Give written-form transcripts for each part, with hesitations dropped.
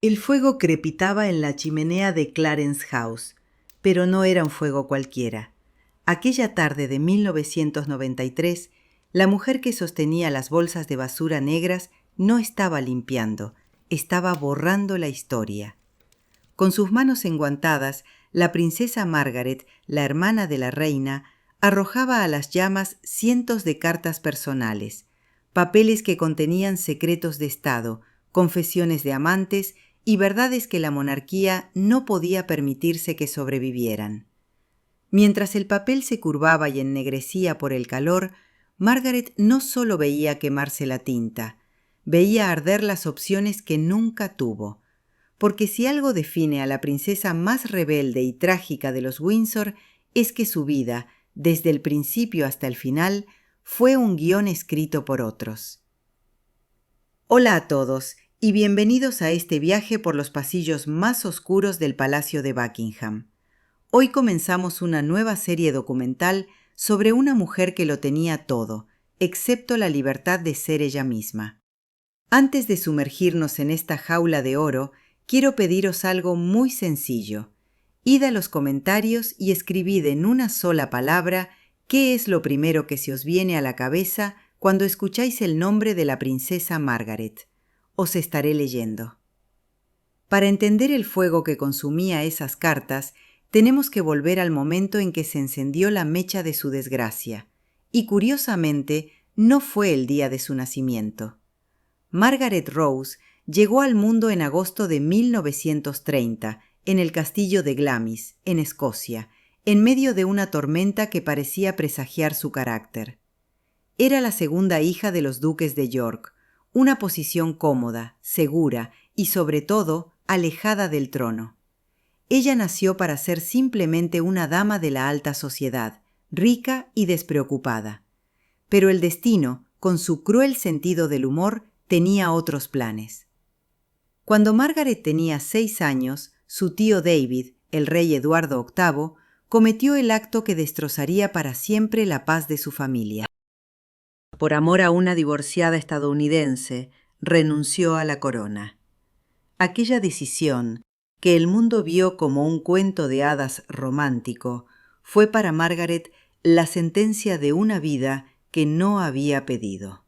El fuego crepitaba en la chimenea de Clarence House, pero no era un fuego cualquiera. Aquella tarde de 1993, la mujer que sostenía las bolsas de basura negras no estaba limpiando, estaba borrando la historia. Con sus manos enguantadas, la princesa Margaret, la hermana de la reina, arrojaba a las llamas cientos de cartas personales, papeles que contenían secretos de Estado, confesiones de amantes y verdades que la monarquía no podía permitirse que sobrevivieran. Mientras el papel se curvaba y ennegrecía por el calor, Margaret no solo veía quemarse la tinta, veía arder las opciones que nunca tuvo. Porque si algo define a la princesa más rebelde y trágica de los Windsor, es que su vida, desde el principio hasta el final, fue un guión escrito por otros. Hola a todos y bienvenidos a este viaje por los pasillos más oscuros del Palacio de Buckingham. Hoy comenzamos una nueva serie documental sobre una mujer que lo tenía todo, excepto la libertad de ser ella misma. Antes de sumergirnos en esta jaula de oro, quiero pediros algo muy sencillo. Id a los comentarios y escribid en una sola palabra qué es lo primero que se os viene a la cabeza cuando escucháis el nombre de la princesa Margaret. Os estaré leyendo. Para entender el fuego que consumía esas cartas, tenemos que volver al momento en que se encendió la mecha de su desgracia, y curiosamente no fue el día de su nacimiento. Margaret Rose llegó al mundo en agosto de 1930, en el castillo de Glamis, en Escocia, en medio de una tormenta que parecía presagiar su carácter. Era la segunda hija de los duques de York, una posición cómoda, segura y, sobre todo, alejada del trono. Ella nació para ser simplemente una dama de la alta sociedad, rica y despreocupada. Pero el destino, con su cruel sentido del humor, tenía otros planes. Cuando Margaret tenía 6 años, su tío David, el rey Eduardo VIII, cometió el acto que destrozaría para siempre la paz de su familia. Por amor a una divorciada estadounidense, renunció a la corona. Aquella decisión, que el mundo vio como un cuento de hadas romántico, fue para Margaret la sentencia de una vida que no había pedido.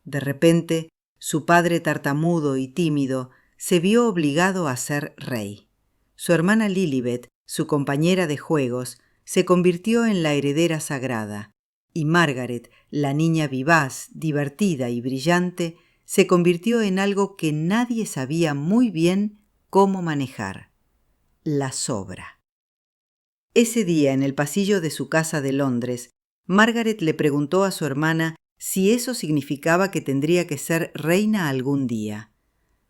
De repente, su padre tartamudo y tímido se vio obligado a ser rey. Su hermana Lilibet, su compañera de juegos, se convirtió en la heredera sagrada, y Margaret, la niña vivaz, divertida y brillante, se convirtió en algo que nadie sabía muy bien cómo manejar: la sobra. Ese día, en el pasillo de su casa de Londres, Margaret le preguntó a su hermana si eso significaba que tendría que ser reina algún día.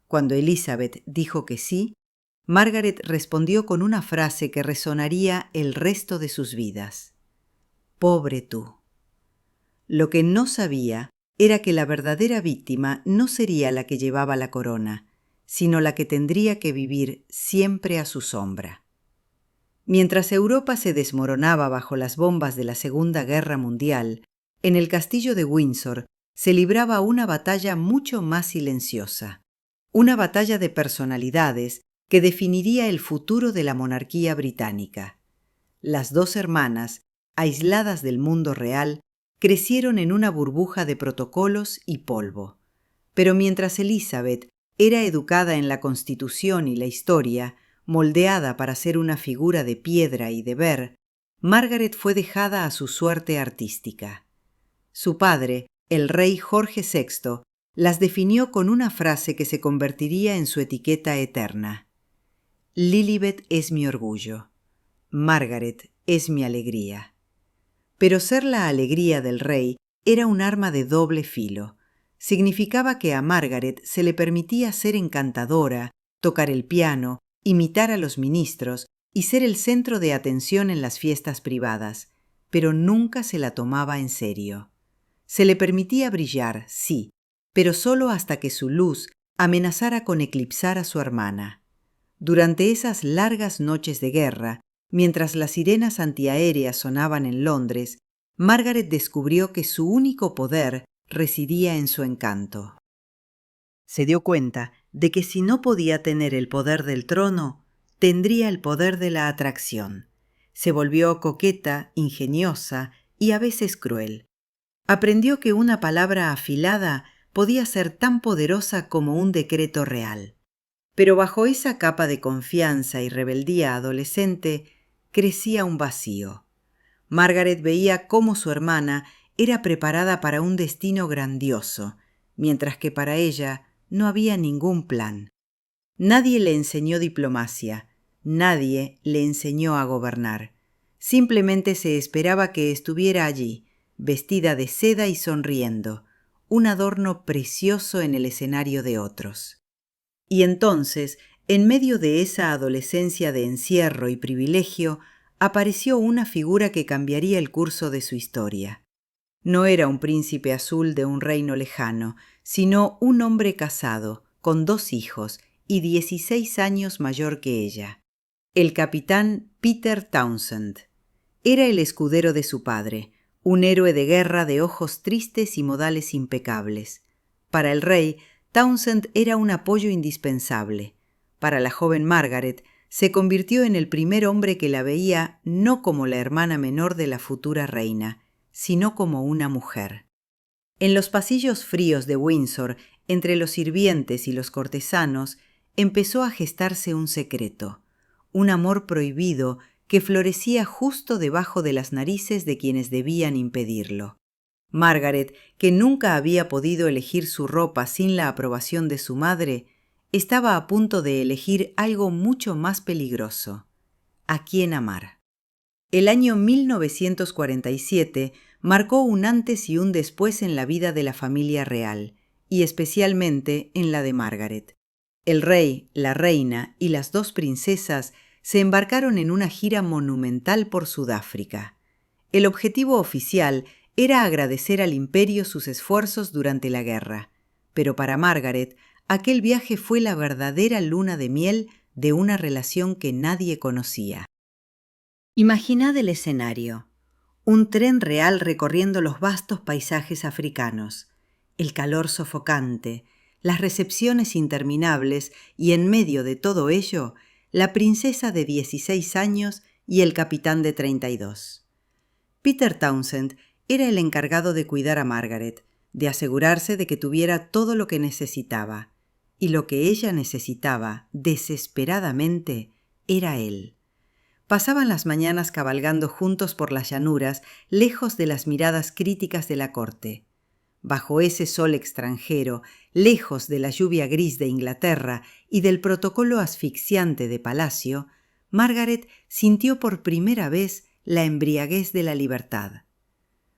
Cuando Elizabeth dijo que sí, Margaret respondió con una frase que resonaría el resto de sus vidas: «Pobre tú». Lo que no sabía era que la verdadera víctima no sería la que llevaba la corona, sino la que tendría que vivir siempre a su sombra. Mientras Europa se desmoronaba bajo las bombas de la Segunda Guerra Mundial, en el castillo de Windsor se libraba una batalla mucho más silenciosa, una batalla de personalidades que definiría el futuro de la monarquía británica. Las dos hermanas, aisladas del mundo real, crecieron en una burbuja de protocolos y polvo. Pero mientras Elizabeth era educada en la Constitución y la historia, moldeada para ser una figura de piedra y deber, Margaret fue dejada a su suerte artística. Su padre, el rey Jorge VI, las definió con una frase que se convertiría en su etiqueta eterna: «Lilibet es mi orgullo, Margaret es mi alegría». Pero ser la alegría del rey era un arma de doble filo. Significaba que a Margaret se le permitía ser encantadora, tocar el piano, imitar a los ministros y ser el centro de atención en las fiestas privadas, pero nunca se la tomaba en serio. Se le permitía brillar, sí, pero solo hasta que su luz amenazara con eclipsar a su hermana. Durante esas largas noches de guerra, mientras las sirenas antiaéreas sonaban en Londres, Margaret descubrió que su único poder residía en su encanto. Se dio cuenta de que si no podía tener el poder del trono, tendría el poder de la atracción. Se volvió coqueta, ingeniosa y a veces cruel. Aprendió que una palabra afilada podía ser tan poderosa como un decreto real. Pero bajo esa capa de confianza y rebeldía adolescente crecía un vacío. Margaret veía cómo su hermana era preparada para un destino grandioso, mientras que para ella no había ningún plan. Nadie le enseñó diplomacia, nadie le enseñó a gobernar. Simplemente se esperaba que estuviera allí, vestida de seda y sonriendo, un adorno precioso en el escenario de otros. Y entonces, en medio de esa adolescencia de encierro y privilegio, apareció una figura que cambiaría el curso de su historia. No era un príncipe azul de un reino lejano, sino un hombre casado, con 2 hijos y 16 años mayor que ella. El capitán Peter Townsend. Era el escudero de su padre, un héroe de guerra de ojos tristes y modales impecables. Para el rey, Townsend era un apoyo indispensable. Para la joven Margaret, se convirtió en el primer hombre que la veía no como la hermana menor de la futura reina, sino como una mujer. En los pasillos fríos de Windsor, entre los sirvientes y los cortesanos, empezó a gestarse un secreto, un amor prohibido que florecía justo debajo de las narices de quienes debían impedirlo. Margaret, que nunca había podido elegir su ropa sin la aprobación de su madre, estaba a punto de elegir algo mucho más peligroso: a quién amar. El año 1947 marcó un antes y un después en la vida de la familia real, y especialmente en la de Margaret. El rey, la reina y las 2 princesas se embarcaron en una gira monumental por Sudáfrica. El objetivo oficial era agradecer al imperio sus esfuerzos durante la guerra, pero para Margaret aquel viaje fue la verdadera luna de miel de una relación que nadie conocía. Imaginad el escenario: un tren real recorriendo los vastos paisajes africanos, el calor sofocante, las recepciones interminables y en medio de todo ello, la princesa de 16 años y el capitán de 32. Peter Townsend era el encargado de cuidar a Margaret, de asegurarse de que tuviera todo lo que necesitaba, y lo que ella necesitaba desesperadamente era él. Pasaban las mañanas cabalgando juntos por las llanuras, lejos de las miradas críticas de la corte. Bajo ese sol extranjero, lejos de la lluvia gris de Inglaterra y del protocolo asfixiante de palacio, Margaret sintió por primera vez la embriaguez de la libertad.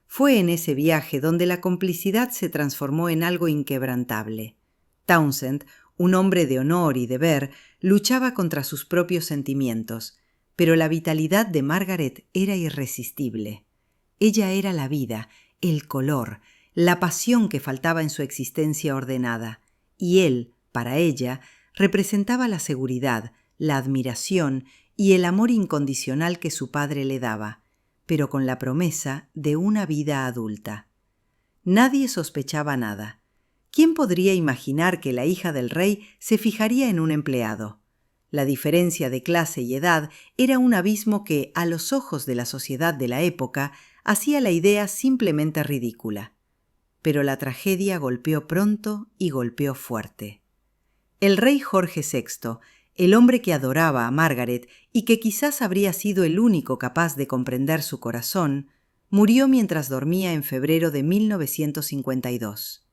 Fue en ese viaje donde la complicidad se transformó en algo inquebrantable. Townsend, un hombre de honor y deber, luchaba contra sus propios sentimientos, pero la vitalidad de Margaret era irresistible. Ella era la vida, el color, la pasión que faltaba en su existencia ordenada, y él, para ella, representaba la seguridad, la admiración y el amor incondicional que su padre le daba, pero con la promesa de una vida adulta. Nadie sospechaba nada. ¿Quién podría imaginar que la hija del rey se fijaría en un empleado? La diferencia de clase y edad era un abismo que, a los ojos de la sociedad de la época, hacía la idea simplemente ridícula. Pero la tragedia golpeó pronto y golpeó fuerte. El rey Jorge VI, el hombre que adoraba a Margaret y que quizás habría sido el único capaz de comprender su corazón, murió mientras dormía en febrero de 1952.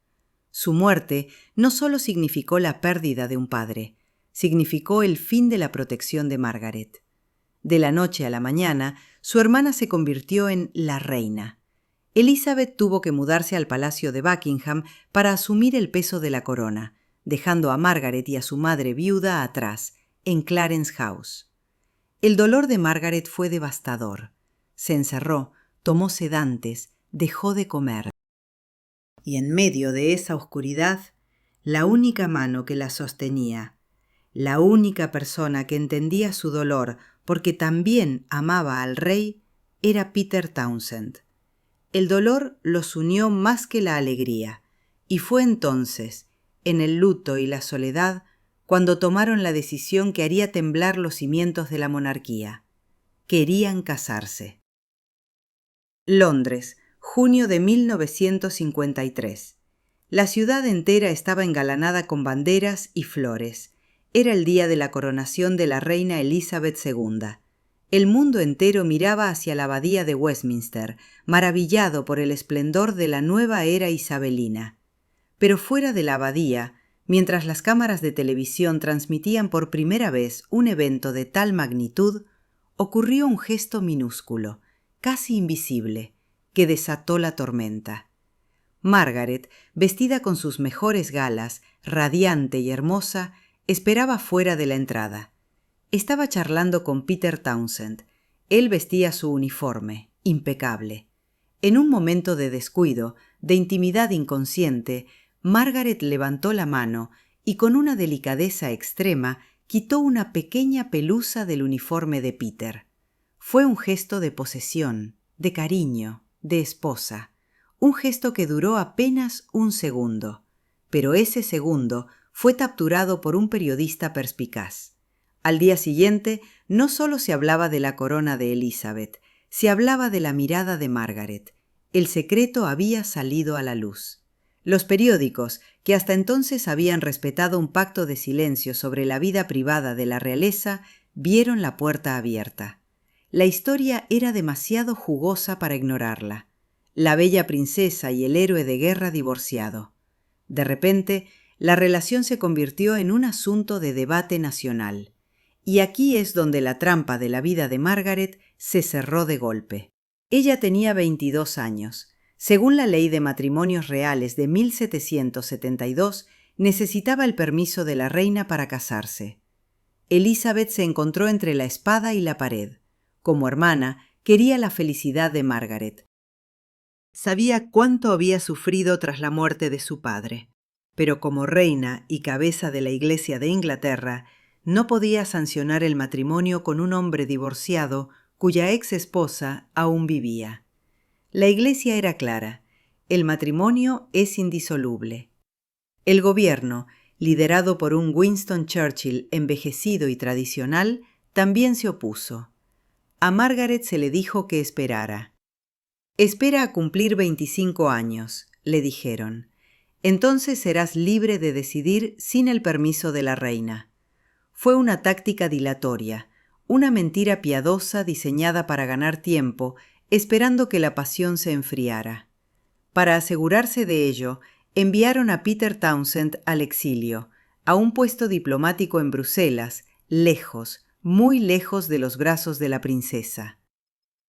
Su muerte no solo significó la pérdida de un padre, significó el fin de la protección de Margaret. De la noche a la mañana, su hermana se convirtió en la reina. Elizabeth tuvo que mudarse al palacio de Buckingham para asumir el peso de la corona, dejando a Margaret y a su madre viuda atrás, en Clarence House. El dolor de Margaret fue devastador. Se encerró, tomó sedantes, dejó de comer. Y en medio de esa oscuridad, la única mano que la sostenía, la única persona que entendía su dolor porque también amaba al rey, era Peter Townsend. El dolor los unió más que la alegría, y fue entonces, en el luto y la soledad, cuando tomaron la decisión que haría temblar los cimientos de la monarquía. Querían casarse. Londres, junio de 1953. La ciudad entera estaba engalanada con banderas y flores. Era el día de la coronación de la reina Elizabeth II. El mundo entero miraba hacia la abadía de Westminster, maravillado por el esplendor de la nueva era isabelina. Pero fuera de la abadía, mientras las cámaras de televisión transmitían por primera vez un evento de tal magnitud, ocurrió un gesto minúsculo, casi invisible, que desató la tormenta. Margaret, vestida con sus mejores galas, radiante y hermosa, esperaba fuera de la entrada. Estaba charlando con Peter Townsend. Él vestía su uniforme, impecable. En un momento de descuido, de intimidad inconsciente, Margaret levantó la mano y con una delicadeza extrema quitó una pequeña pelusa del uniforme de Peter. Fue un gesto de posesión, de cariño, de esposa. Un gesto que duró apenas un segundo, pero ese segundo fue capturado por un periodista perspicaz. Al día siguiente, no solo se hablaba de la corona de Elizabeth, se hablaba de la mirada de Margaret. El secreto había salido a la luz. Los periódicos, que hasta entonces habían respetado un pacto de silencio sobre la vida privada de la realeza, vieron la puerta abierta. La historia era demasiado jugosa para ignorarla. La bella princesa y el héroe de guerra divorciado. De repente, la relación se convirtió en un asunto de debate nacional. Y aquí es donde la trampa de la vida de Margaret se cerró de golpe. Ella tenía 22 años. Según la ley de matrimonios reales de 1772, necesitaba el permiso de la reina para casarse. Elizabeth se encontró entre la espada y la pared. Como hermana, quería la felicidad de Margaret. Sabía cuánto había sufrido tras la muerte de su padre, pero como reina y cabeza de la Iglesia de Inglaterra, no podía sancionar el matrimonio con un hombre divorciado cuya ex esposa aún vivía. La Iglesia era clara: el matrimonio es indisoluble. El gobierno, liderado por un Winston Churchill envejecido y tradicional, también se opuso. A Margaret se le dijo que esperara. «Espera a cumplir 25 años», le dijeron. «Entonces serás libre de decidir sin el permiso de la reina». Fue una táctica dilatoria, una mentira piadosa diseñada para ganar tiempo, esperando que la pasión se enfriara. Para asegurarse de ello, enviaron a Peter Townsend al exilio, a un puesto diplomático en Bruselas, lejos, muy lejos de los brazos de la princesa.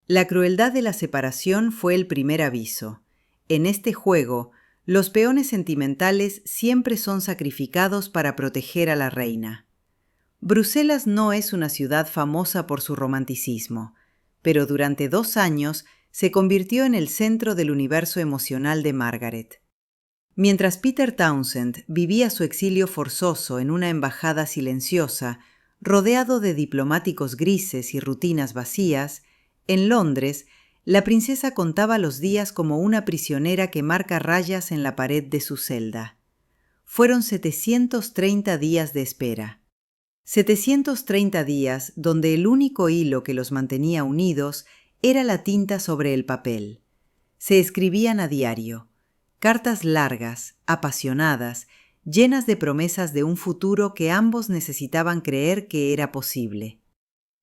La crueldad de la separación fue el primer aviso. En este juego, los peones sentimentales siempre son sacrificados para proteger a la reina. Bruselas no es una ciudad famosa por su romanticismo, pero durante 2 años se convirtió en el centro del universo emocional de Margaret. Mientras Peter Townsend vivía su exilio forzoso en una embajada silenciosa, rodeado de diplomáticos grises y rutinas vacías, en Londres, la princesa contaba los días como una prisionera que marca rayas en la pared de su celda. Fueron 730 días de espera. 730 días donde el único hilo que los mantenía unidos era la tinta sobre el papel. Se escribían a diario, cartas largas, apasionadas, llenas de promesas de un futuro que ambos necesitaban creer que era posible.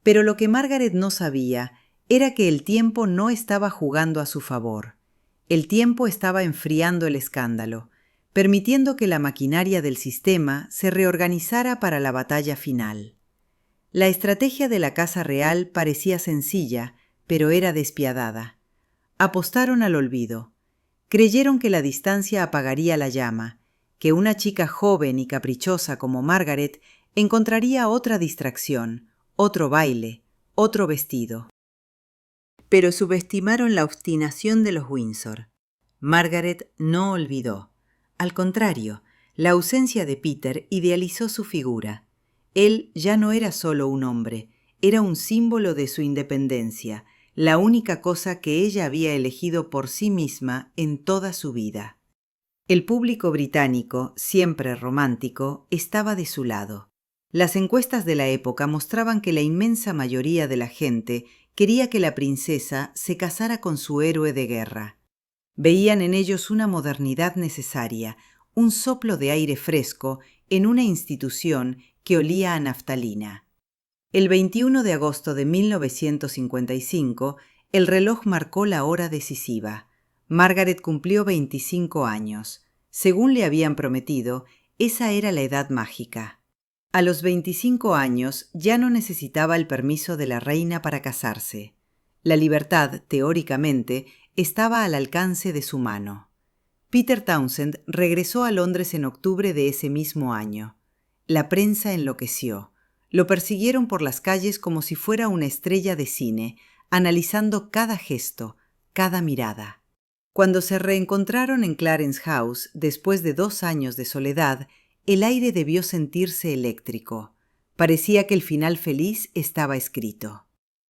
Pero lo que Margaret no sabía era que el tiempo no estaba jugando a su favor. El tiempo estaba enfriando el escándalo, permitiendo que la maquinaria del sistema se reorganizara para la batalla final. La estrategia de la Casa Real parecía sencilla, pero era despiadada. Apostaron al olvido. Creyeron que la distancia apagaría la llama, que una chica joven y caprichosa como Margaret encontraría otra distracción, otro baile, otro vestido. Pero subestimaron la obstinación de los Windsor. Margaret no olvidó. Al contrario, la ausencia de Peter idealizó su figura. Él ya no era solo un hombre, era un símbolo de su independencia, la única cosa que ella había elegido por sí misma en toda su vida. El público británico, siempre romántico, estaba de su lado. Las encuestas de la época mostraban que la inmensa mayoría de la gente quería que la princesa se casara con su héroe de guerra. Veían en ellos una modernidad necesaria, un soplo de aire fresco en una institución que olía a naftalina. El 21 de agosto de 1955, el reloj marcó la hora decisiva. Margaret cumplió 25 años. Según le habían prometido, esa era la edad mágica. A los 25 años ya no necesitaba el permiso de la reina para casarse. La libertad, teóricamente, estaba al alcance de su mano. Peter Townsend regresó a Londres en octubre de ese mismo año. La prensa enloqueció. Lo persiguieron por las calles como si fuera una estrella de cine, analizando cada gesto, cada mirada. Cuando se reencontraron en Clarence House, después de 2 años de soledad, el aire debió sentirse eléctrico. Parecía que el final feliz estaba escrito.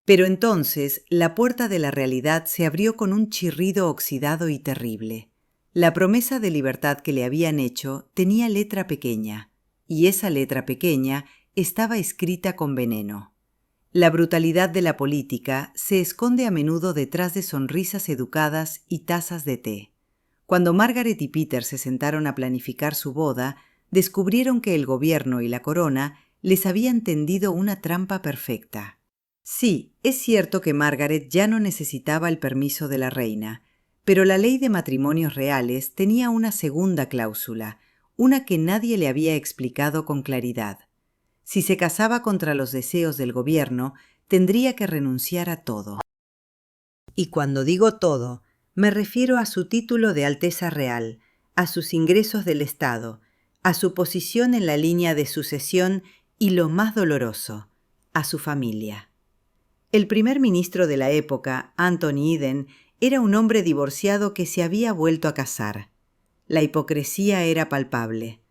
Pero entonces la puerta de la realidad se abrió con un chirrido oxidado y terrible. La promesa de libertad que le habían hecho tenía letra pequeña, y esa letra pequeña estaba escrita con veneno. La brutalidad de la política se esconde a menudo detrás de sonrisas educadas y tazas de té. Cuando Margaret y Peter se sentaron a planificar su boda, descubrieron que el gobierno y la corona les habían tendido una trampa perfecta. Sí, es cierto que Margaret ya no necesitaba el permiso de la reina, pero la ley de matrimonios reales tenía una segunda cláusula, una que nadie le había explicado con claridad. Si se casaba contra los deseos del gobierno, tendría que renunciar a todo. Y cuando digo todo, me refiero a su título de Alteza Real, a sus ingresos del Estado, a su posición en la línea de sucesión y, lo más doloroso, a su familia. El primer ministro de la época, Anthony Eden, era un hombre divorciado que se había vuelto a casar. La hipocresía era palpable.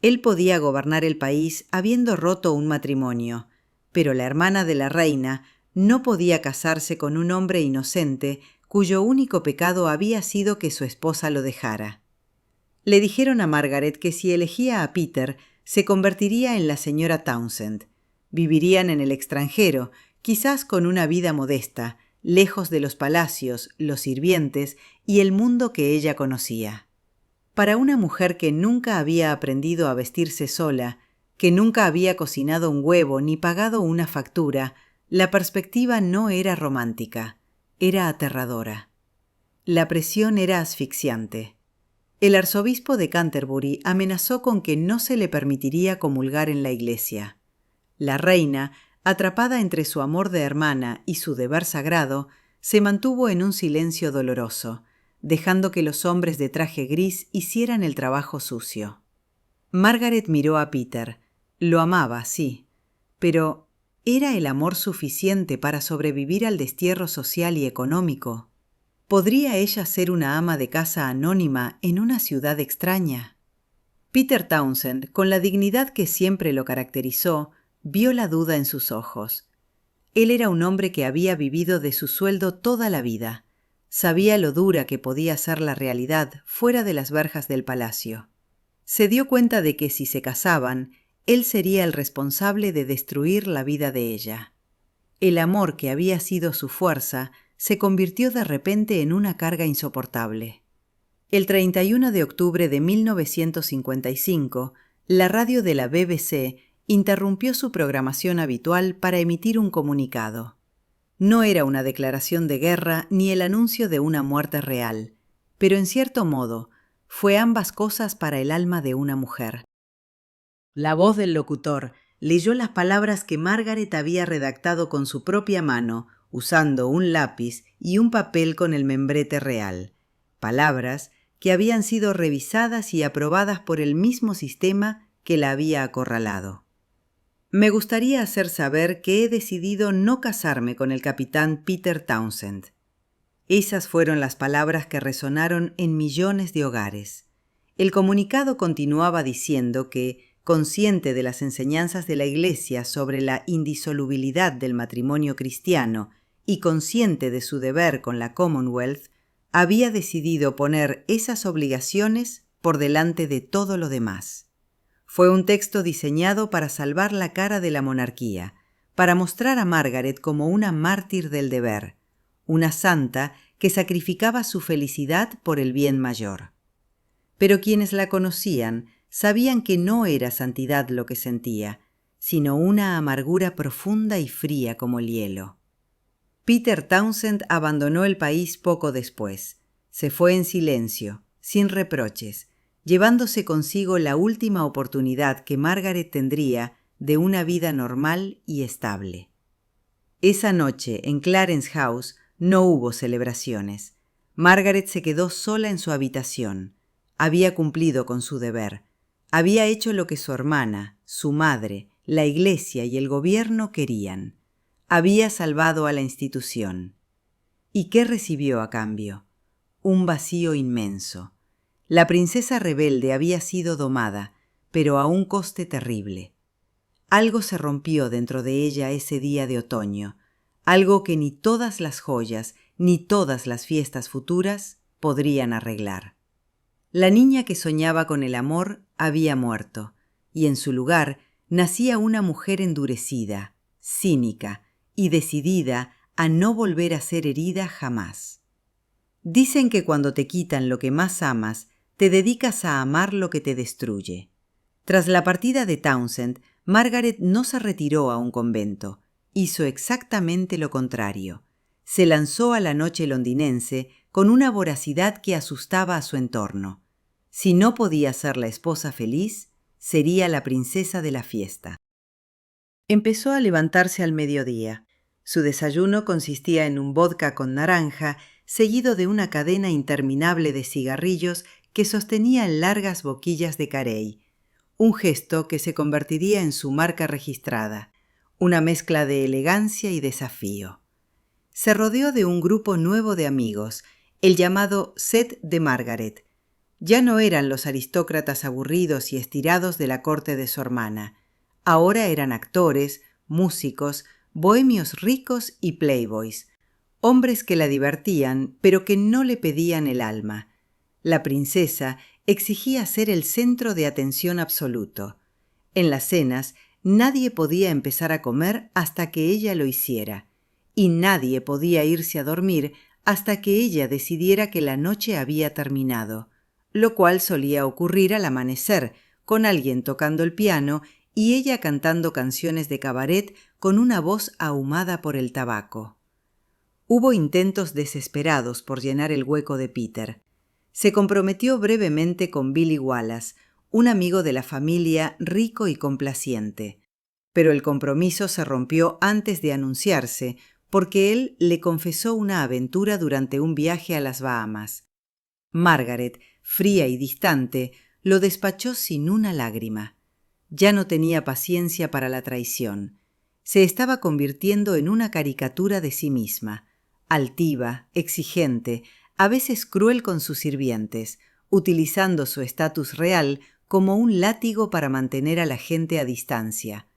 Él podía gobernar el país habiendo roto un matrimonio, pero la hermana de la reina no podía casarse con un hombre inocente cuyo único pecado había sido que su esposa lo dejara. Le dijeron a Margaret que si elegía a Peter, se convertiría en la señora Townsend. Vivirían en el extranjero, quizás con una vida modesta, lejos de los palacios, los sirvientes y el mundo que ella conocía. Para una mujer que nunca había aprendido a vestirse sola, que nunca había cocinado un huevo ni pagado una factura, la perspectiva no era romántica, era aterradora. La presión era asfixiante. El arzobispo de Canterbury amenazó con que no se le permitiría comulgar en la iglesia. La reina, atrapada entre su amor de hermana y su deber sagrado, se mantuvo en un silencio doloroso, dejando que los hombres de traje gris hicieran el trabajo sucio. Margaret miró a Peter. Lo amaba, sí, pero ¿era el amor suficiente para sobrevivir al destierro social y económico? ¿Podría ella ser una ama de casa anónima en una ciudad extraña? Peter Townsend, con la dignidad que siempre lo caracterizó, vio la duda en sus ojos. Él era un hombre que había vivido de su sueldo toda la vida. Sabía lo dura que podía ser la realidad fuera de las verjas del palacio. Se dio cuenta de que si se casaban, él sería el responsable de destruir la vida de ella. El amor que había sido su fuerza se convirtió de repente en una carga insoportable. El 31 de octubre de 1955, la radio de la BBC interrumpió su programación habitual para emitir un comunicado. No era una declaración de guerra ni el anuncio de una muerte real, pero en cierto modo fue ambas cosas para el alma de una mujer. La voz del locutor leyó las palabras que Margaret había redactado con su propia mano, usando un lápiz y un papel con el membrete real. Palabras que habían sido revisadas y aprobadas por el mismo sistema que la había acorralado. Me gustaría hacer saber que he decidido no casarme con el capitán Peter Townsend. Esas fueron las palabras que resonaron en millones de hogares. El comunicado continuaba diciendo que, consciente de las enseñanzas de la Iglesia sobre la indisolubilidad del matrimonio cristiano y consciente de su deber con la Commonwealth, había decidido poner esas obligaciones por delante de todo lo demás. Fue un texto diseñado para salvar la cara de la monarquía, para mostrar a Margaret como una mártir del deber, una santa que sacrificaba su felicidad por el bien mayor. Pero quienes la conocían sabían que no era santidad lo que sentía, sino una amargura profunda y fría como el hielo. Peter Townsend abandonó el país poco después. Se fue en silencio, sin reproches, llevándose consigo la última oportunidad que Margaret tendría de una vida normal y estable. Esa noche, en Clarence House, no hubo celebraciones. Margaret se quedó sola en su habitación. Había cumplido con su deber. Había hecho lo que su hermana, su madre, la iglesia y el gobierno querían. Había salvado a la institución. ¿Y qué recibió a cambio? Un vacío inmenso. La princesa rebelde había sido domada, pero a un coste terrible. Algo se rompió dentro de ella ese día de otoño, algo que ni todas las joyas ni todas las fiestas futuras podrían arreglar. La niña que soñaba con el amor había muerto, y en su lugar nacía una mujer endurecida, cínica y decidida a no volver a ser herida jamás. Dicen que cuando te quitan lo que más amas, te dedicas a amar lo que te destruye. Tras la partida de Townsend, Margaret no se retiró a un convento. Hizo exactamente lo contrario. Se lanzó a la noche londinense con una voracidad que asustaba a su entorno. Si no podía ser la esposa feliz, sería la princesa de la fiesta. Empezó a levantarse al mediodía. Su desayuno consistía en un vodka con naranja, seguido de una cadena interminable de cigarrillos que sostenía en largas boquillas de carey, un gesto que se convertiría en su marca registrada, una mezcla de elegancia y desafío. Se rodeó de un grupo nuevo de amigos, el llamado set de Margaret. Ya no eran los aristócratas aburridos y estirados de la corte de su hermana. Ahora eran actores, músicos, bohemios ricos y playboys, hombres que la divertían, pero que no le pedían el alma. La princesa exigía ser el centro de atención absoluto. En las cenas, nadie podía empezar a comer hasta que ella lo hiciera, y nadie podía irse a dormir hasta que ella decidiera que la noche había terminado, lo cual solía ocurrir al amanecer, con alguien tocando el piano y ella cantando canciones de cabaret con una voz ahumada por el tabaco. Hubo intentos desesperados por llenar el hueco de Peter. Se comprometió brevemente con Billy Wallace, un amigo de la familia rico y complaciente. Pero el compromiso se rompió antes de anunciarse, porque él le confesó una aventura durante un viaje a las Bahamas. Margaret, fría y distante, lo despachó sin una lágrima. Ya no tenía paciencia para la traición. Se estaba convirtiendo en una caricatura de sí misma, altiva, exigente, a veces cruel con sus sirvientes, utilizando su estatus real como un látigo para mantener a la gente a distancia.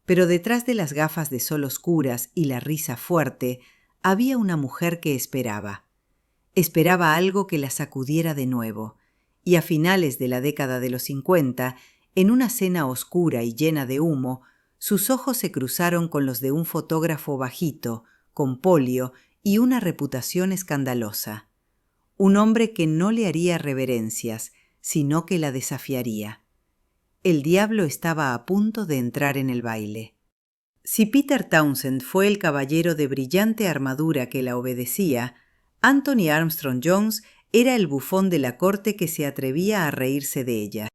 Pero detrás de las gafas de sol oscuras y la risa fuerte, había una mujer que esperaba. Esperaba algo que la sacudiera de nuevo, y a finales de la década de los 50, en una cena oscura y llena de humo, sus ojos se cruzaron con los de un fotógrafo bajito, con polio y una reputación escandalosa. Un hombre que no le haría reverencias, sino que la desafiaría. El diablo estaba a punto de entrar en el baile. Si Peter Townsend fue el caballero de brillante armadura que la obedecía, Anthony Armstrong Jones era el bufón de la corte que se atrevía a reírse de ella.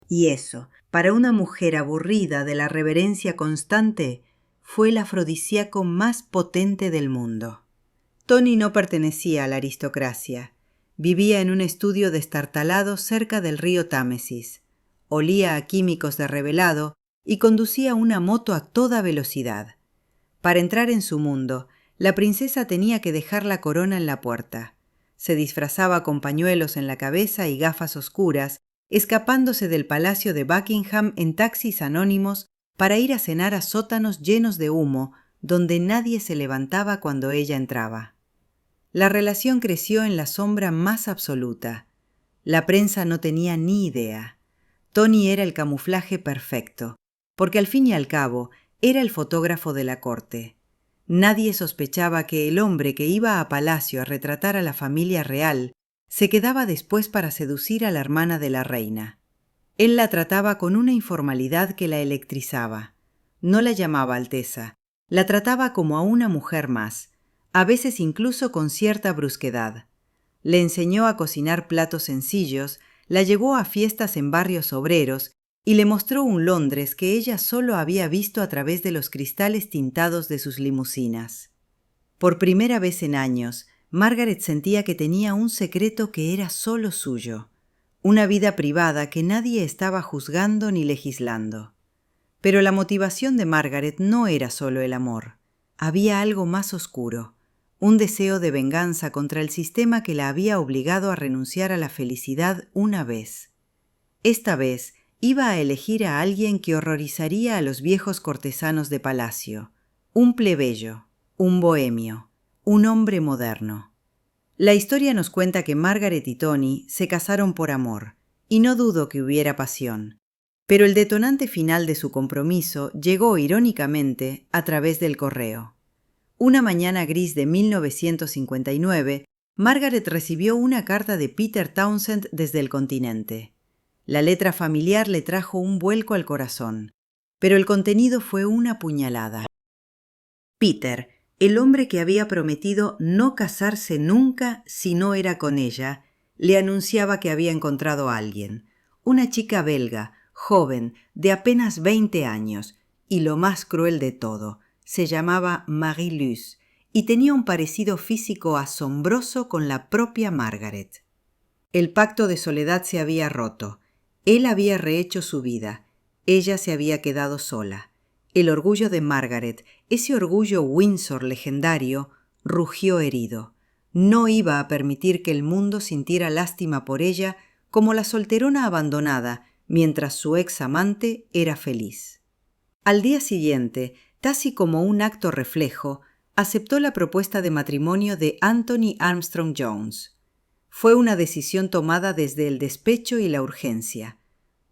Y eso, para una mujer aburrida de la reverencia constante, fue el afrodisíaco más potente del mundo. Tony no pertenecía a la aristocracia. Vivía en un estudio destartalado cerca del río Támesis. Olía a químicos de revelado y conducía una moto a toda velocidad. Para entrar en su mundo, la princesa tenía que dejar la corona en la puerta. Se disfrazaba con pañuelos en la cabeza y gafas oscuras, escapándose del palacio de Buckingham en taxis anónimos para ir a cenar a sótanos llenos de humo, donde nadie se levantaba cuando ella entraba. La relación creció en la sombra más absoluta. La prensa no tenía ni idea. Tony era el camuflaje perfecto, porque al fin y al cabo era el fotógrafo de la corte. Nadie sospechaba que el hombre que iba a palacio a retratar a la familia real se quedaba después para seducir a la hermana de la reina. Él la trataba con una informalidad que la electrizaba. No la llamaba Alteza, la trataba como a una mujer más, a veces incluso con cierta brusquedad. Le enseñó a cocinar platos sencillos, la llevó a fiestas en barrios obreros y le mostró un Londres que ella solo había visto a través de los cristales tintados de sus limusinas. Por primera vez en años, Margaret sentía que tenía un secreto que era solo suyo, una vida privada que nadie estaba juzgando ni legislando. Pero la motivación de Margaret no era solo el amor. Había algo más oscuro, un deseo de venganza contra el sistema que la había obligado a renunciar a la felicidad una vez. Esta vez iba a elegir a alguien que horrorizaría a los viejos cortesanos de palacio, un plebeyo, un bohemio, un hombre moderno. La historia nos cuenta que Margaret y Tony se casaron por amor, y no dudo que hubiera pasión. Pero el detonante final de su compromiso llegó irónicamente a través del correo. Una mañana gris de 1959, Margaret recibió una carta de Peter Townsend desde el continente. La letra familiar le trajo un vuelco al corazón, pero el contenido fue una puñalada. Peter, el hombre que había prometido no casarse nunca si no era con ella, le anunciaba que había encontrado a alguien, una chica belga, joven, de apenas 20 años, y lo más cruel de todo, se llamaba Marie-Luce y tenía un parecido físico asombroso con la propia Margaret. El pacto de soledad se había roto. Él había rehecho su vida. Ella se había quedado sola. El orgullo de Margaret, ese orgullo Windsor legendario, rugió herido. No iba a permitir que el mundo sintiera lástima por ella como la solterona abandonada, mientras su ex amante era feliz. Al día siguiente, casi como un acto reflejo, aceptó la propuesta de matrimonio de Anthony Armstrong Jones. Fue una decisión tomada desde el despecho y la urgencia.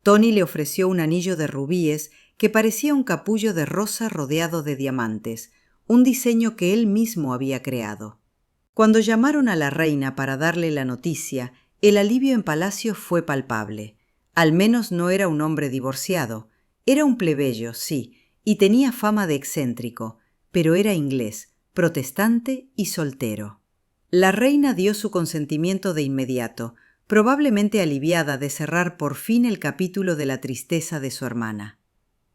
Tony le ofreció un anillo de rubíes que parecía un capullo de rosa rodeado de diamantes, un diseño que él mismo había creado. Cuando llamaron a la reina para darle la noticia, el alivio en palacio fue palpable. Al menos no era un hombre divorciado. Era un plebeyo, sí, y tenía fama de excéntrico, pero era inglés, protestante y soltero. La reina dio su consentimiento de inmediato, probablemente aliviada de cerrar por fin el capítulo de la tristeza de su hermana.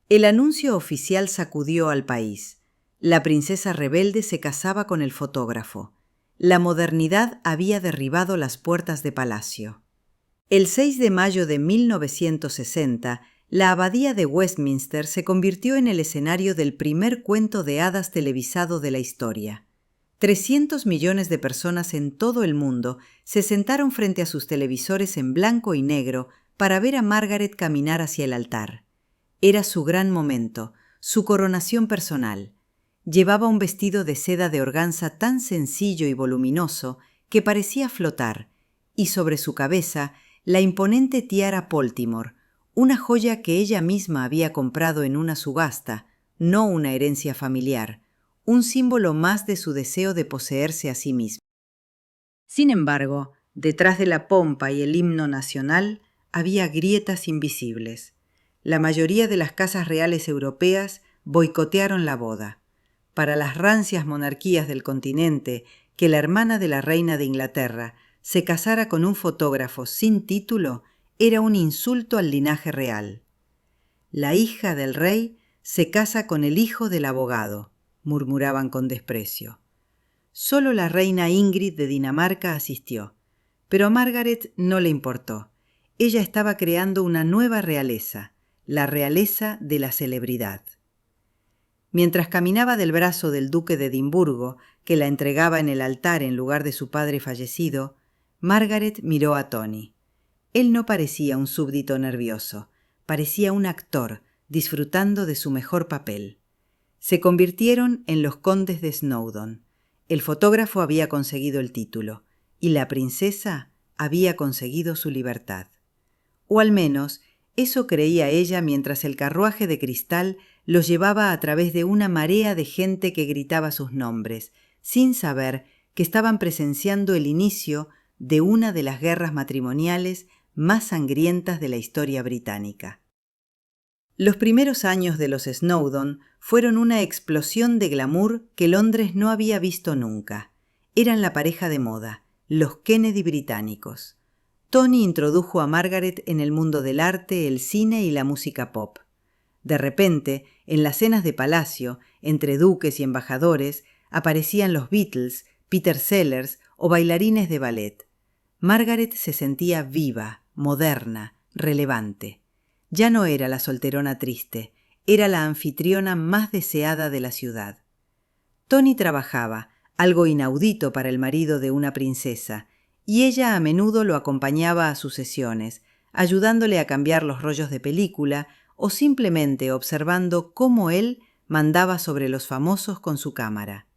El anuncio oficial sacudió al país. La princesa rebelde se casaba con el fotógrafo. La modernidad había derribado las puertas de palacio. El 6 de mayo de 1960, la abadía de Westminster se convirtió en el escenario del primer cuento de hadas televisado de la historia. 300 millones de personas en todo el mundo se sentaron frente a sus televisores en blanco y negro para ver a Margaret caminar hacia el altar. Era su gran momento, su coronación personal. Llevaba un vestido de seda de organza tan sencillo y voluminoso que parecía flotar, y sobre su cabeza la imponente tiara Poltimore, una joya que ella misma había comprado en una subasta, no una herencia familiar, un símbolo más de su deseo de poseerse a sí misma. Sin embargo, detrás de la pompa y el himno nacional había grietas invisibles. La mayoría de las casas reales europeas boicotearon la boda. Para las rancias monarquías del continente, que la hermana de la reina de Inglaterra se casara con un fotógrafo sin título era un insulto al linaje real. La hija del rey se casa con el hijo del abogado, murmuraban con desprecio. Solo la reina Ingrid de Dinamarca asistió, pero a Margaret no le importó. Ella estaba creando una nueva realeza, la realeza de la celebridad. Mientras caminaba del brazo del duque de Edimburgo, que la entregaba en el altar en lugar de su padre fallecido, Margaret miró a Tony. Él no parecía un súbdito nervioso, parecía un actor disfrutando de su mejor papel. Se convirtieron en los condes de Snowdon. El fotógrafo había conseguido el título y la princesa había conseguido su libertad. O al menos, Eso creía ella mientras el carruaje de cristal los llevaba a través de una marea de gente que gritaba sus nombres, sin saber que estaban presenciando el inicio de una de las guerras matrimoniales más sangrientas de la historia británica. Los primeros años de los Snowdon fueron una explosión de glamour que Londres no había visto nunca. Eran la pareja de moda, los Kennedy británicos. Tony introdujo a Margaret en el mundo del arte, el cine y la música pop. De repente, en las cenas de palacio, entre duques y embajadores, aparecían los Beatles, Peter Sellers o bailarines de ballet. Margaret se sentía viva, moderna, relevante. Ya no era la solterona triste, era la anfitriona más deseada de la ciudad. Tony trabajaba, algo inaudito para el marido de una princesa, y ella a menudo lo acompañaba a sus sesiones, ayudándole a cambiar los rollos de película o simplemente observando cómo él mandaba sobre los famosos con su cámara.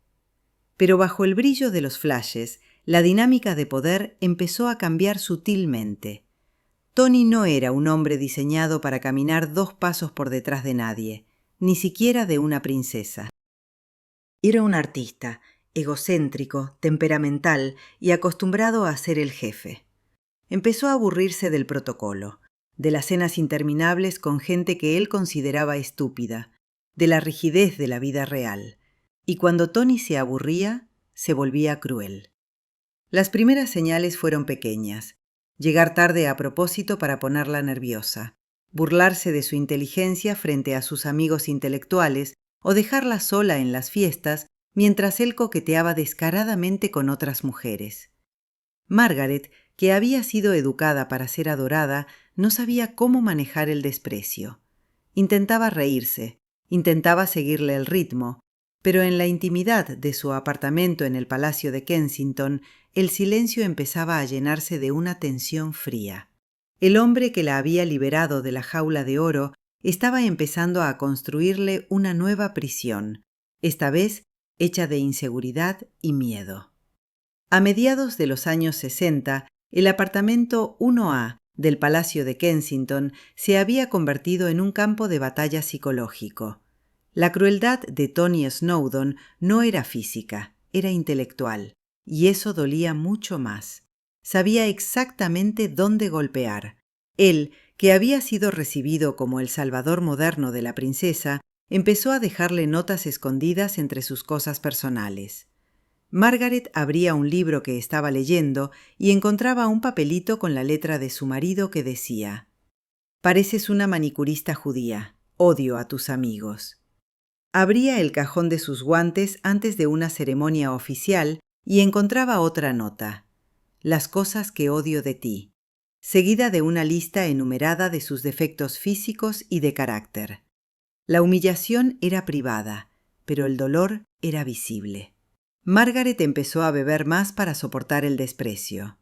Pero bajo el brillo de los flashes, la dinámica de poder empezó a cambiar sutilmente. Tony no era un hombre diseñado para caminar 2 pasos por detrás de nadie, ni siquiera de una princesa. Era un artista, egocéntrico, temperamental y acostumbrado a ser el jefe. Empezó a aburrirse del protocolo, de las cenas interminables con gente que él consideraba estúpida, de la rigidez de la vida real. Y cuando Tony se aburría, se volvía cruel. Las primeras señales fueron pequeñas. Llegar tarde a propósito para ponerla nerviosa, burlarse de su inteligencia frente a sus amigos intelectuales o dejarla sola en las fiestas mientras él coqueteaba descaradamente con otras mujeres. Margaret, que había sido educada para ser adorada, no sabía cómo manejar el desprecio. Intentaba reírse, intentaba seguirle el ritmo, pero en la intimidad de su apartamento en el Palacio de Kensington, el silencio empezaba a llenarse de una tensión fría. El hombre que la había liberado de la jaula de oro estaba empezando a construirle una nueva prisión, esta vez hecha de inseguridad y miedo. A mediados de los años 60, el apartamento 1A del Palacio de Kensington se había convertido en un campo de batalla psicológico. La crueldad de Tony Snowdon no era física, era intelectual, y eso dolía mucho más. Sabía exactamente dónde golpear. Él, que había sido recibido como el salvador moderno de la princesa, empezó a dejarle notas escondidas entre sus cosas personales. Margaret abría un libro que estaba leyendo y encontraba un papelito con la letra de su marido que decía: «Pareces una manicurista judía. Odio a tus amigos». Abría el cajón de sus guantes antes de una ceremonia oficial y encontraba otra nota: «Las cosas que odio de ti», seguida de una lista enumerada de sus defectos físicos y de carácter. La humillación era privada, pero el dolor era visible. Margaret empezó a beber más para soportar el desprecio.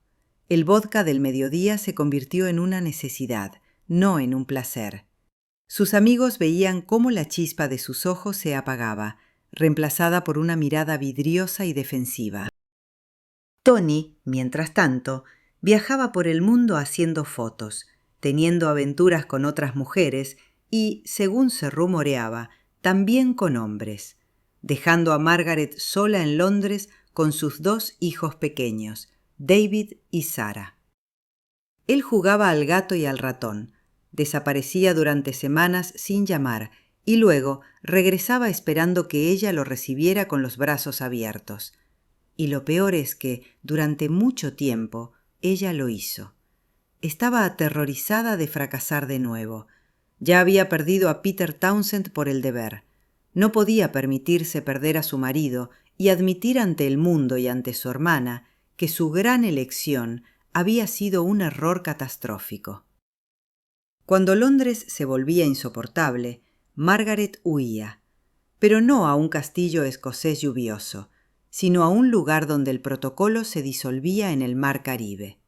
El vodka del mediodía se convirtió en una necesidad, no en un placer. Sus amigos veían cómo la chispa de sus ojos se apagaba, reemplazada por una mirada vidriosa y defensiva. Tony, mientras tanto, viajaba por el mundo haciendo fotos, teniendo aventuras con otras mujeres y, según se rumoreaba, también con hombres, dejando a Margaret sola en Londres con sus 2 hijos pequeños, David y Sarah. Él jugaba al gato y al ratón, desaparecía durante semanas sin llamar y luego regresaba esperando que ella lo recibiera con los brazos abiertos. Y lo peor es que, durante mucho tiempo, ella lo hizo. Estaba aterrorizada de fracasar de nuevo. Ya había perdido a Peter Townsend por el deber. No podía permitirse perder a su marido y admitir ante el mundo y ante su hermana que su gran elección había sido un error catastrófico. Cuando Londres se volvía insoportable, Margaret huía, pero no a un castillo escocés lluvioso, sino a un lugar donde el protocolo se disolvía en el mar Caribe.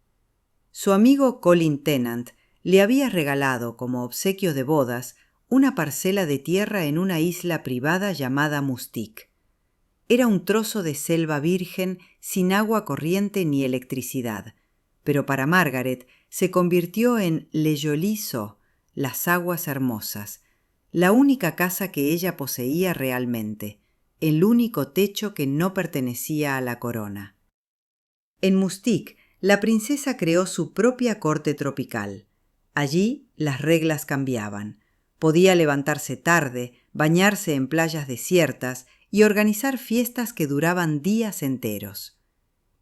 Su amigo Colin Tennant le había regalado como obsequio de bodas una parcela de tierra en una isla privada llamada Mustique. Era un trozo de selva virgen sin agua corriente ni electricidad, pero para Margaret se convirtió en Le Joli Sceau, las aguas hermosas, la única casa que ella poseía realmente, el único techo que no pertenecía a la corona. En Mustique, la princesa creó su propia corte tropical. Allí las reglas cambiaban. Podía levantarse tarde, bañarse en playas desiertas y organizar fiestas que duraban días enteros.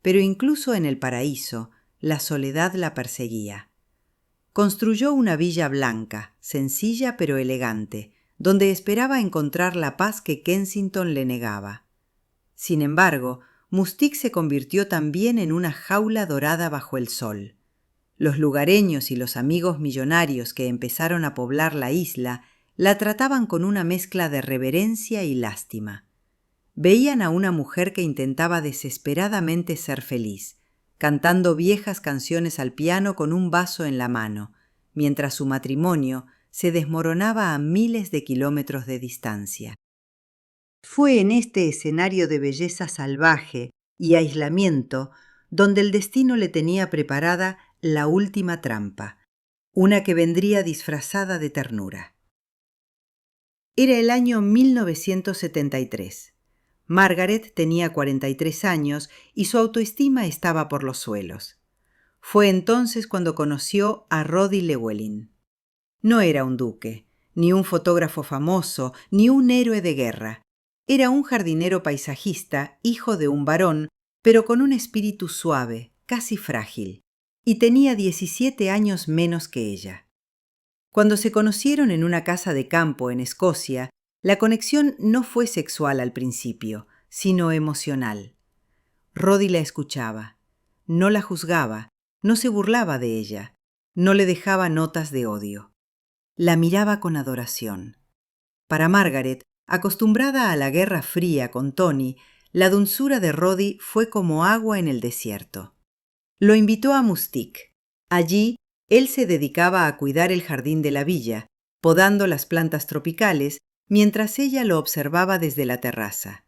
Pero incluso en el paraíso, la soledad la perseguía. Construyó una villa blanca, sencilla pero elegante, donde esperaba encontrar la paz que Kensington le negaba. Sin embargo, Mustique se convirtió también en una jaula dorada bajo el sol. Los lugareños y los amigos millonarios que empezaron a poblar la isla la trataban con una mezcla de reverencia y lástima. Veían a una mujer que intentaba desesperadamente ser feliz, cantando viejas canciones al piano con un vaso en la mano, mientras su matrimonio se desmoronaba a miles de kilómetros de distancia. Fue en este escenario de belleza salvaje y aislamiento donde el destino le tenía preparada la última trampa, una que vendría disfrazada de ternura. Era el año 1973. Margaret tenía 43 años y su autoestima estaba por los suelos. Fue entonces cuando conoció a Roddy Llewellyn. No era un duque, ni un fotógrafo famoso, ni un héroe de guerra. Era un jardinero paisajista, hijo de un barón, pero con un espíritu suave, casi frágil, y tenía 17 años menos que ella. Cuando se conocieron en una casa de campo en Escocia, la conexión no fue sexual al principio, sino emocional. Roddy la escuchaba, no la juzgaba, no se burlaba de ella, no le dejaba notas de odio. La miraba con adoración. Para Margaret, acostumbrada a la guerra fría con Tony, la dulzura de Roddy fue como agua en el desierto. Lo invitó a Mustique. Allí, él se dedicaba a cuidar el jardín de la villa, podando las plantas tropicales, mientras ella lo observaba desde la terraza.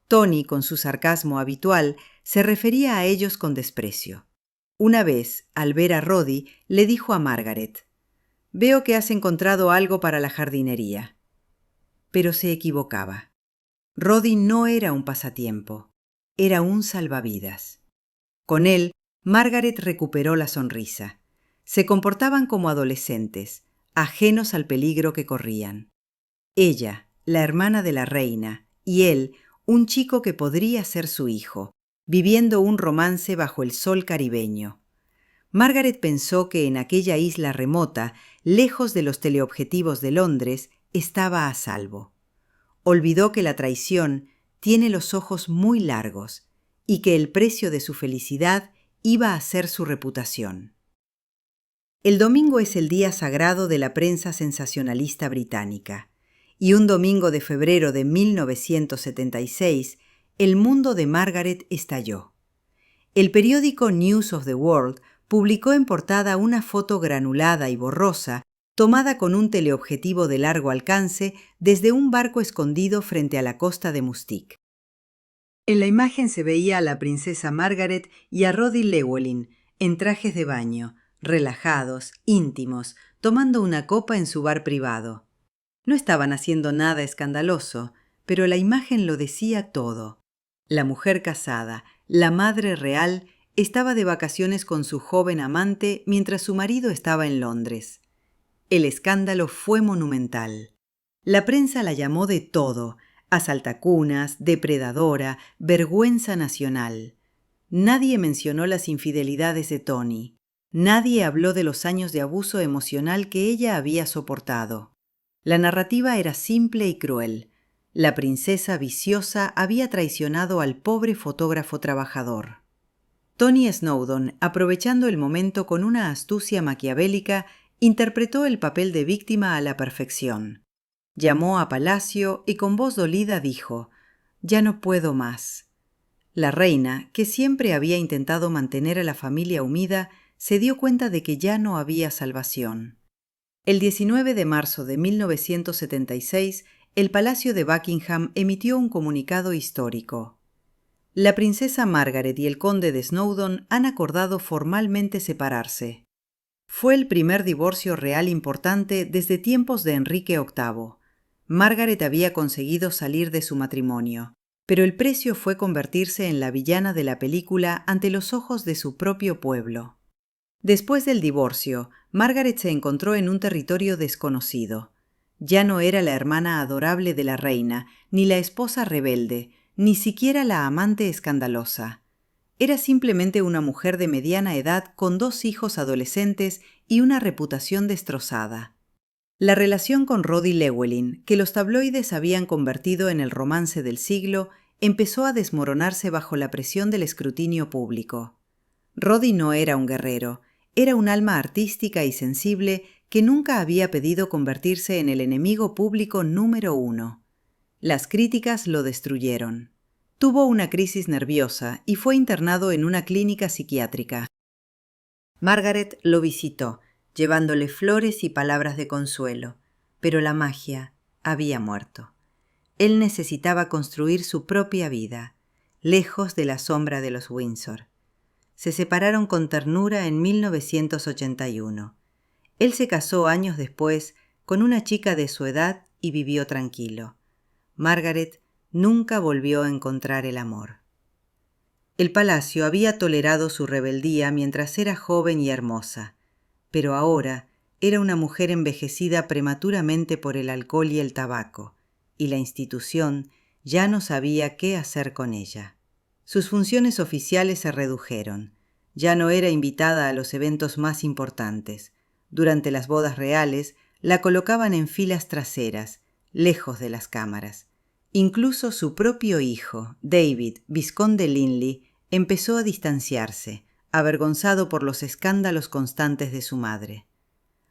Tony, con su sarcasmo habitual, se refería a ellos con desprecio. Una vez, al ver a Roddy, le dijo a Margaret: «Veo que has encontrado algo para la jardinería». Pero se equivocaba. Roddy no era un pasatiempo, era un salvavidas. Con él, Margaret recuperó la sonrisa. Se comportaban como adolescentes, ajenos al peligro que corrían. Ella, la hermana de la reina, y él, un chico que podría ser su hijo, viviendo un romance bajo el sol caribeño. Margaret pensó que en aquella isla remota, lejos de los teleobjetivos de Londres, estaba a salvo. Olvidó que la traición tiene los ojos muy largos y que el precio de su felicidad iba a ser su reputación. El domingo es el día sagrado de la prensa sensacionalista británica, y un domingo de febrero de 1976, el mundo de Margaret estalló. El periódico News of the World publicó en portada una foto granulada y borrosa tomada con un teleobjetivo de largo alcance desde un barco escondido frente a la costa de Mustique. En la imagen se veía a la princesa Margaret y a Roddy Llewellyn en trajes de baño, relajados, íntimos, tomando una copa en su bar privado. No estaban haciendo nada escandaloso, pero la imagen lo decía todo. La mujer casada, la madre real, estaba de vacaciones con su joven amante mientras su marido estaba en Londres. El escándalo fue monumental. La prensa la llamó de todo: asaltacunas, depredadora, vergüenza nacional. Nadie mencionó las infidelidades de Tony. Nadie habló de los años de abuso emocional que ella había soportado. La narrativa era simple y cruel. La princesa viciosa había traicionado al pobre fotógrafo trabajador. Tony Snowdon, aprovechando el momento con una astucia maquiavélica, interpretó el papel de víctima a la perfección. Llamó a Palacio y con voz dolida dijo: «Ya no puedo más». La reina, que siempre había intentado mantener a la familia unida, se dio cuenta de que ya no había salvación. El 19 de marzo de 1976, el Palacio de Buckingham emitió un comunicado histórico. La princesa Margaret y el conde de Snowdon han acordado formalmente separarse. Fue el primer divorcio real importante desde tiempos de Enrique VIII. Margaret había conseguido salir de su matrimonio, pero el precio fue convertirse en la villana de la película ante los ojos de su propio pueblo. Después del divorcio, Margaret se encontró en un territorio desconocido. Ya no era la hermana adorable de la reina, ni la esposa rebelde, ni siquiera la amante escandalosa. Era simplemente una mujer de mediana edad con 2 hijos adolescentes y una reputación destrozada. La relación con Roddy Llewellyn, que los tabloides habían convertido en el romance del siglo, empezó a desmoronarse bajo la presión del escrutinio público. Roddy no era un guerrero, era un alma artística y sensible que nunca había pedido convertirse en el enemigo público número 1. Las críticas lo destruyeron. Tuvo una crisis nerviosa y fue internado en una clínica psiquiátrica. Margaret lo visitó, llevándole flores y palabras de consuelo, pero la magia había muerto. Él necesitaba construir su propia vida, lejos de la sombra de los Windsor. Se separaron con ternura en 1981. Él se casó años después con una chica de su edad y vivió tranquilo. Margaret nunca volvió a encontrar el amor. El palacio había tolerado su rebeldía mientras era joven y hermosa, pero ahora era una mujer envejecida prematuramente por el alcohol y el tabaco, y la institución ya no sabía qué hacer con ella. Sus funciones oficiales se redujeron. Ya no era invitada a los eventos más importantes. Durante las bodas reales, la colocaban en filas traseras, lejos de las cámaras. Incluso su propio hijo, David, vizconde Linley, empezó a distanciarse, avergonzado por los escándalos constantes de su madre.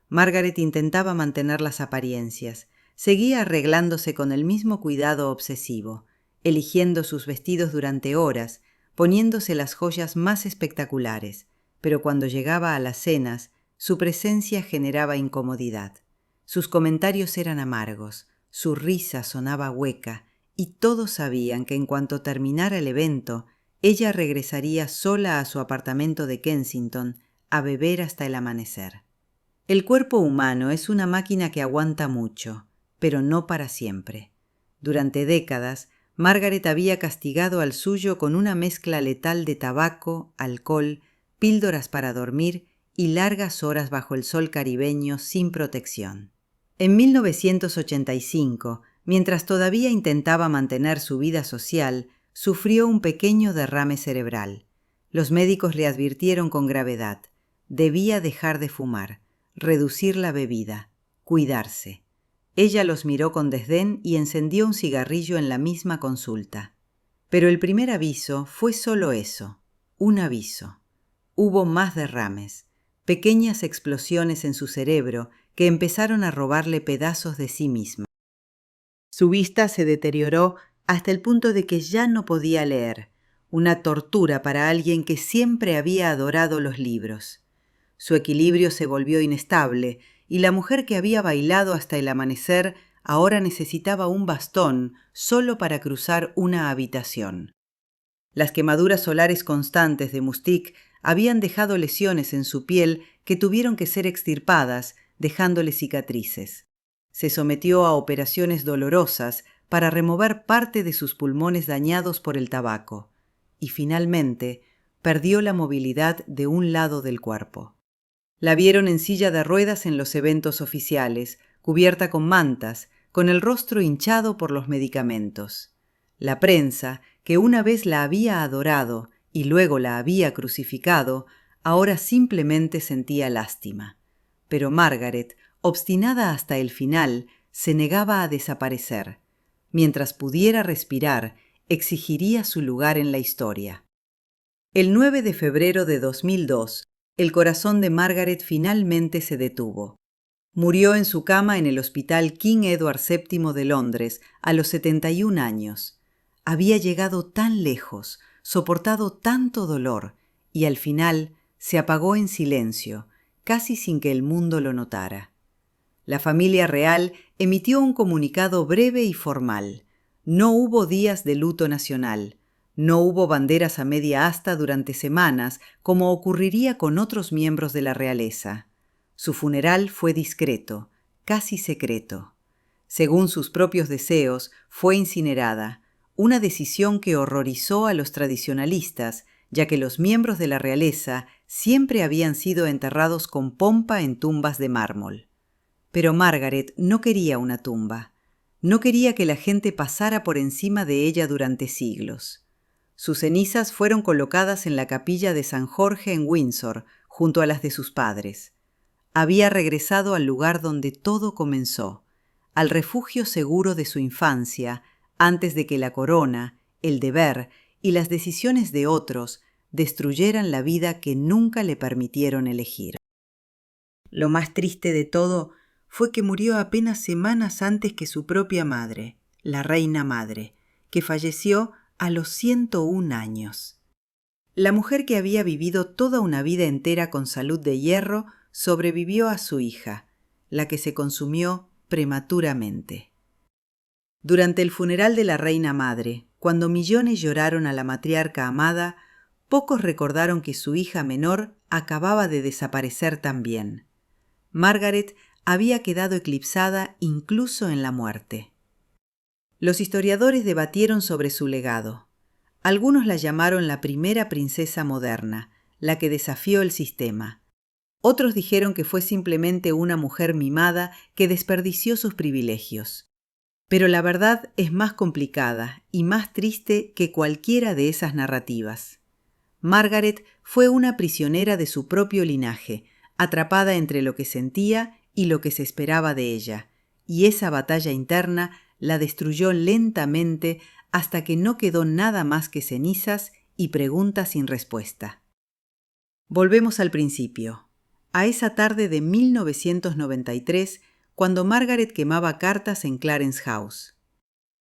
Margaret intentaba mantener las apariencias, seguía arreglándose con el mismo cuidado obsesivo, eligiendo sus vestidos durante horas, poniéndose las joyas más espectaculares, pero cuando llegaba a las cenas, su presencia generaba incomodidad. Sus comentarios eran amargos, su risa sonaba hueca, y todos sabían que en cuanto terminara el evento, ella regresaría sola a su apartamento de Kensington a beber hasta el amanecer. El cuerpo humano es una máquina que aguanta mucho, pero no para siempre. Durante décadas, Margaret había castigado al suyo con una mezcla letal de tabaco, alcohol, píldoras para dormir y largas horas bajo el sol caribeño sin protección. En 1985, mientras todavía intentaba mantener su vida social, sufrió un pequeño derrame cerebral. Los médicos le advirtieron con gravedad. Debía dejar de fumar, reducir la bebida, cuidarse. Ella los miró con desdén y encendió un cigarrillo en la misma consulta. Pero el primer aviso fue solo eso, un aviso. Hubo más derrames, pequeñas explosiones en su cerebro que empezaron a robarle pedazos de sí misma. Su vista se deterioró hasta el punto de que ya no podía leer, una tortura para alguien que siempre había adorado los libros. Su equilibrio se volvió inestable y la mujer que había bailado hasta el amanecer ahora necesitaba un bastón solo para cruzar una habitación. Las quemaduras solares constantes de Mustique habían dejado lesiones en su piel que tuvieron que ser extirpadas, dejándole cicatrices. Se sometió a operaciones dolorosas para remover parte de sus pulmones dañados por el tabaco, y finalmente perdió la movilidad de un lado del cuerpo. La vieron en silla de ruedas en los eventos oficiales, cubierta con mantas, con el rostro hinchado por los medicamentos. La prensa, que una vez la había adorado y luego la había crucificado, ahora simplemente sentía lástima. Pero Margaret, obstinada hasta el final, se negaba a desaparecer. Mientras pudiera respirar, exigiría su lugar en la historia. El 9 de febrero de 2002, el corazón de Margaret finalmente se detuvo. Murió en su cama en el Hospital King Edward VII de Londres a los 71 años. Había llegado tan lejos, soportado tanto dolor, y al final se apagó en silencio, casi sin que el mundo lo notara. La familia real emitió un comunicado breve y formal. No hubo días de luto nacional. No hubo banderas a media asta durante semanas, como ocurriría con otros miembros de la realeza. Su funeral fue discreto, casi secreto. Según sus propios deseos, fue incinerada, una decisión que horrorizó a los tradicionalistas, ya que los miembros de la realeza siempre habían sido enterrados con pompa en tumbas de mármol. Pero Margaret no quería una tumba. No quería que la gente pasara por encima de ella durante siglos. Sus cenizas fueron colocadas en la capilla de San Jorge en Windsor, junto a las de sus padres. Había regresado al lugar donde todo comenzó, al refugio seguro de su infancia, antes de que la corona, el deber y las decisiones de otros destruyeran la vida que nunca le permitieron elegir. Lo más triste de todo fue que murió apenas semanas antes que su propia madre, la reina madre, que falleció a los 101 años. La mujer que había vivido toda una vida entera con salud de hierro sobrevivió a su hija, la que se consumió prematuramente. Durante el funeral de la reina madre, cuando millones lloraron a la matriarca amada, pocos recordaron que su hija menor acababa de desaparecer también. Margaret había quedado eclipsada incluso en la muerte. Los historiadores debatieron sobre su legado. Algunos la llamaron la primera princesa moderna, la que desafió el sistema. Otros dijeron que fue simplemente una mujer mimada que desperdició sus privilegios. Pero la verdad es más complicada y más triste que cualquiera de esas narrativas. Margaret fue una prisionera de su propio linaje, atrapada entre lo que sentía y lo que se esperaba de ella, y esa batalla interna la destruyó lentamente hasta que no quedó nada más que cenizas y preguntas sin respuesta. Volvemos al principio, a esa tarde de 1993, cuando Margaret quemaba cartas en Clarence House.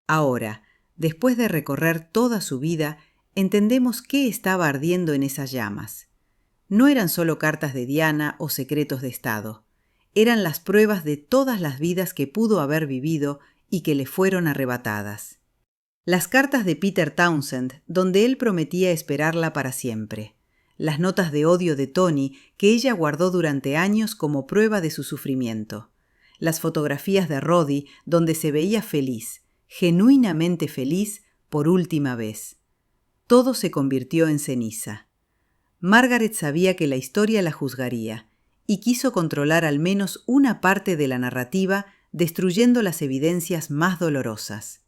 Ahora, después de recorrer toda su vida, entendemos qué estaba ardiendo en esas llamas. No eran solo cartas de Diana o secretos de Estado. Eran las pruebas de todas las vidas que pudo haber vivido y que le fueron arrebatadas. Las cartas de Peter Townsend, donde él prometía esperarla para siempre. Las notas de odio de Tony, que ella guardó durante años como prueba de su sufrimiento. Las fotografías de Roddy, donde se veía feliz, genuinamente feliz, por última vez. Todo se convirtió en ceniza. Margaret sabía que la historia la juzgaría, y quiso controlar al menos una parte de la narrativa, destruyendo las evidencias más dolorosas.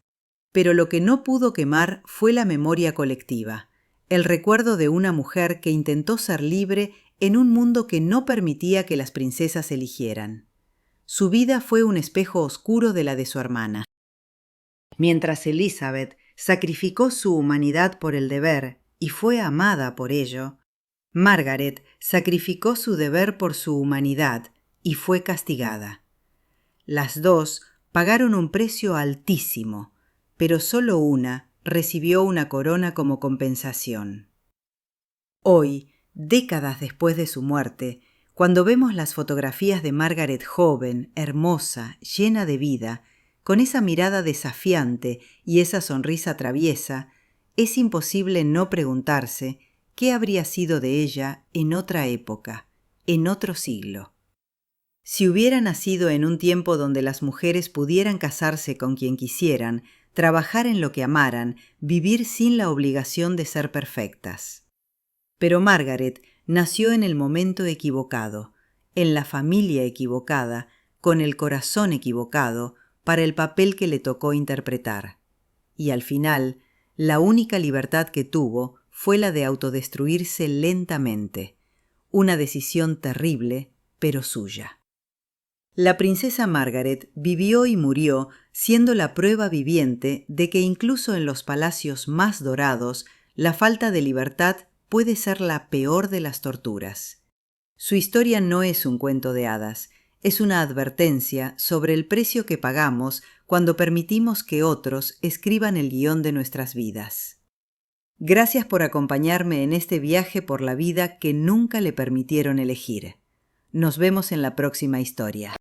Pero lo que no pudo quemar fue la memoria colectiva, el recuerdo de una mujer que intentó ser libre en un mundo que no permitía que las princesas eligieran. Su vida fue un espejo oscuro de la de su hermana. Mientras Elizabeth sacrificó su humanidad por el deber y fue amada por ello, Margaret sacrificó su deber por su humanidad y fue castigada. Las dos pagaron un precio altísimo, pero solo una recibió una corona como compensación. Hoy, décadas después de su muerte, cuando vemos las fotografías de Margaret joven, hermosa, llena de vida, con esa mirada desafiante y esa sonrisa traviesa, es imposible no preguntarse qué habría sido de ella en otra época, en otro siglo. Si hubiera nacido en un tiempo donde las mujeres pudieran casarse con quien quisieran, trabajar en lo que amaran, vivir sin la obligación de ser perfectas. Pero Margaret nació en el momento equivocado, en la familia equivocada, con el corazón equivocado, para el papel que le tocó interpretar. Y al final, la única libertad que tuvo fue la de autodestruirse lentamente, una decisión terrible, pero suya. La princesa Margaret vivió y murió siendo la prueba viviente de que incluso en los palacios más dorados, la falta de libertad puede ser la peor de las torturas. Su historia no es un cuento de hadas, es una advertencia sobre el precio que pagamos cuando permitimos que otros escriban el guión de nuestras vidas. Gracias por acompañarme en este viaje por la vida que nunca le permitieron elegir. Nos vemos en la próxima historia.